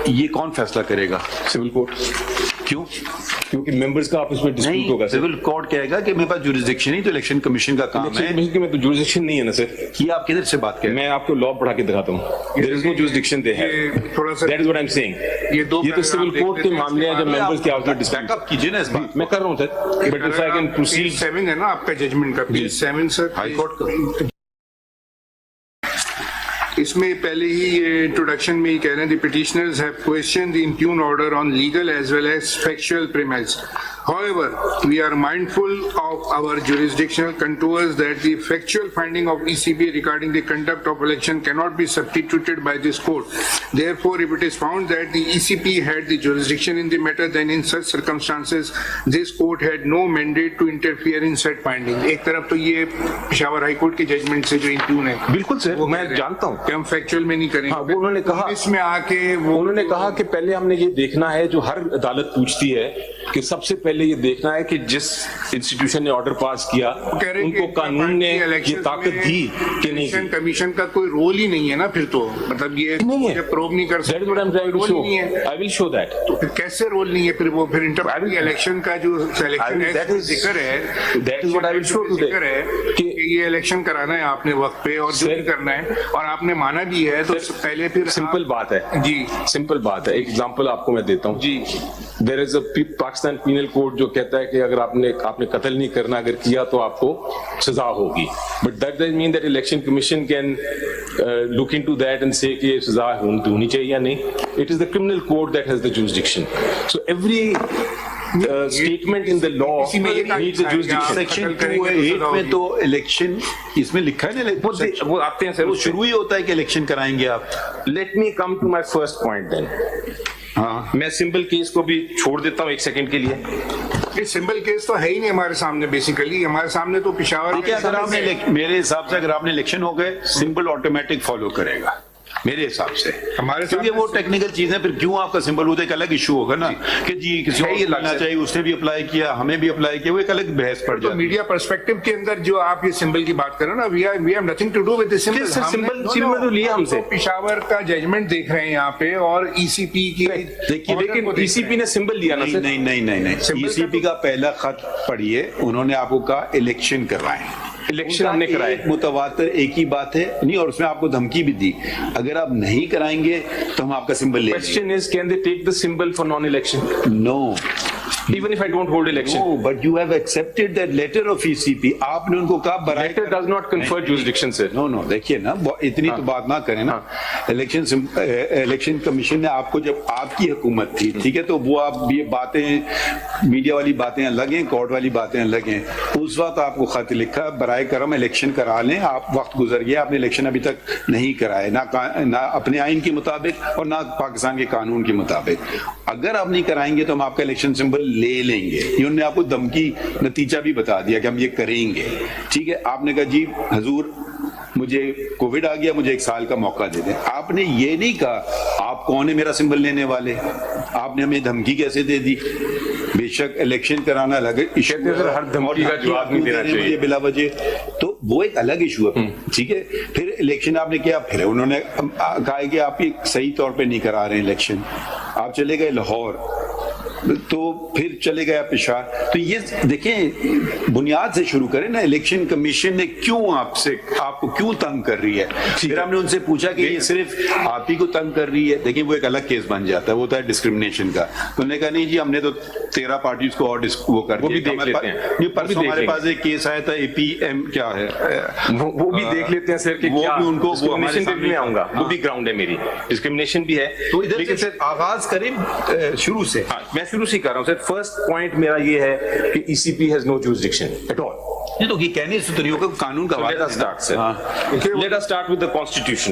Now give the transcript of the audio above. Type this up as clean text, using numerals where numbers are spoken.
ये कौन फैसला करेगा? सिविल कोर्ट, क्यों? क्योंकि मेंबर्स का आपस में डिस्प्यूट होगा। सिविल कोर्ट कहेगा कि मेरे पास जुरिसडिक्शन नहीं, तो इलेक्शन कमीशन का काम है। इलेक्शन में तो जुरिसडिक्शन नहीं है ना सर। ये आप किधर से बात करें? मैं आपको लॉ पढ़ा के दिखाता हूँ। There is no jurisdiction they have. थोड़ा सा that is what I am saying. ये तो सिविल कोर्ट के मामले हैं जब मेंबर्स के आपस में डिस्प्यूट। बैकअप कीजिए ना इस बात। मैं कर रहा हूँ sir, but if I can proceed. 7 है ना आपका जजमेंट का, पेज 7 सर, हाई कोर्ट का। इसमें पहले ही ये इंट्रोडक्शन में ही कह रहे हैं, the petitioners have question the impugned order on legal as well as factual premise. However, we are mindful of our jurisdictional contours that the factual finding of ECB regarding the conduct of election cannot be substituted by this court. Therefore, if it is found that the ECB had the jurisdiction in the matter, then in such circumstances, this court had no mandate to interfere in said finding. एक तरफ तो ये Peshawar high court के judgement से जो impugn है, बिल्कुल sir, मैं जानता हूँ कि हम फैक्चुअल में नहीं करेंगे। हाँ, वो उन्होंने कहा, इसमें आके उन्होंने कहा कि पहले हमने ये देखना है, जो हर अदालत पूछती है कि सबसे पहले ये देखना है कि जिस इंस्टीट्यूशन ने ऑर्डर पास किया उनको कानून ने ये ताकत दी कि नहीं। इलेक्शन कमीशन का कोई रोल ही नहीं है ना फिर तो, मतलब ये नहीं है, प्रूव नहीं कर सकते। I will show that. तो फिर कैसे रोल नहीं है फिर वो, फिर इंटर इलेक्शन का जो सिलेक्शन है, जिक्र है, that is what I will show today, जिक्र है कि ये इलेक्शन कराना है आपने वक्त पे और जो भी करना है और आपने माना भी है, तो पहले फिर सिंपल बात है जी, सिंपल बात है। एक एग्जांपल आपको मैं देता हूँ जी। There is a Pakistan penal code जो कहता है कि अगर आपने कत्ल नहीं करना, अगर किया तो आपको सजा होगी, but that doesn't mean that election commission can look into that and से कि सजा होनी चाहिए या नहीं। It is the criminal code that has the jurisdiction, so every statement in the law needs a jurisdiction. Section 2(8) में तो election इसमें लिखा है ना, वो आते हैं सर, वो शुरू ही होता है कि इलेक्शन कराएंगे आप। Let me come to my first point then. हाँ, मैं सिंपल केस को भी छोड़ देता हूँ एक सेकंड के लिए। ये सिंपल केस तो है ही नहीं हमारे सामने, बेसिकली हमारे सामने तो पेशावर देखिए, अगर आपने मेरे हिसाब से अगर आपने इलेक्शन हो गए, सिंबल ऑटोमेटिक फॉलो करेगा मेरे हिसाब से, हमारे क्योंकि वो टेक्निकल चीज है। फिर क्यों आपका सिंबल होता है, एक अलग इशू होगा ना कि जी किसी को लगना चाहिए, उसने भी अप्लाई किया, हमें भी अप्लाई किया, वो एक अलग बहस पड़ जाती है। मीडिया पर्सपेक्टिव के अंदर जो आप ये सिंबल की बात कर रहे हो ना, we have nothing to do with this symbol. Symbol तो लिया हमसे, पेशावर का जजमेंट देख रहे हैं यहाँ पे, और ईसीपी की देखिए, लेकिन ईसीपी ने सिंबल लिया ना सर। नहीं, ईसीपी का पहला खत पढ़िए, उन्होंने आपको कहा इलेक्शन करवाएं, इलेक्शन हमने कराए, मुतवातर एक ही बात है नहीं, और उसमें आपको धमकी भी दी, अगर आप नहीं कराएंगे तो हम आपका सिंबल ले। Question is, can they take the symbol for non election? No, even if I don't hold election. No, but you have accepted that letter of ECP. आपने उनको कहा letter does not confer jurisdiction sir. No, देखिए ना, इतनी तो बात ना करें ना। इलेक्शन कमीशन ने आपको, जब आपकी हुकूमत थी, ठीक है, तो वो आप ये बातें, मीडिया वाली बातें अलग हैं, कोर्ट वाली बातें अलग हैं। उस वक्त आपको खत लिखा, बराए करम इलेक्शन करा लें, आप वक्त गुजर गया, आपने इलेक्शन अभी तक नहीं कराए, ना अपने आइन के मुताबिक और ना पाकिस्तान के कानून के मुताबिक। अगर आप नहीं कराएंगे तो हम आपका इलेक्शन सिंबल ले लेंगे। ये उन्होंने आपको धमकी, नतीजा भी बता दिया कि हम ये करेंगे, ठीक है। आपने कहा जी हजूर मुझे कोविड आ गया, मुझे 1 साल का मौका दे दें। आपने ये नहीं कहा आप कौन है मेरा सिंबल लेने वाले, आपने हमें धमकी कैसे दे दी? बेशक इलेक्शन कराना अलग इशू है, हर धमकी का जवाब नहीं देना चाहिए बिला वजह, तो वो एक अलग इशू है, ठीक है। फिर इलेक्शन आपने किया, फिर उन्होंने कहा कि आप सही तौर पे नहीं करा रहे हैं इलेक्शन, आप चले गए लाहौर, तो फिर चले गया पेशावर। तो ये देखें, बुनियाद से शुरू करें ना, इलेक्शन कमीशन ने क्यों आपको क्यों तंग कर रही है। फिर हमने उनसे पूछा कि ये सिर्फ आप ही को तंग कर रही है, देखिए वो एक अलग केस बन जाता है, वो होता है डिस्क्रिमिनेशन का। तो उन्होंने कहा नहीं जी, हमने तो 13 पार्टीज को और वो कर दिया। परसों हमारे पास एक केस आया था, APM क्या है, वो भी देख लेते हैं सर कि वो भी उनको में आऊंगा, वो भी ग्राउंड है, मेरी डिस्क्रिमिनेशन भी है। तो लेकिन सर आगाज करें शुरू से। मैं शुरू से कर रहा हूं सर। फर्स्ट पॉइंट मेरा ये है कि ECP has no jurisdiction at all. ये तो ये कहने से तो नहीं होगा, कानून का let us start sir, let us start with the constitution.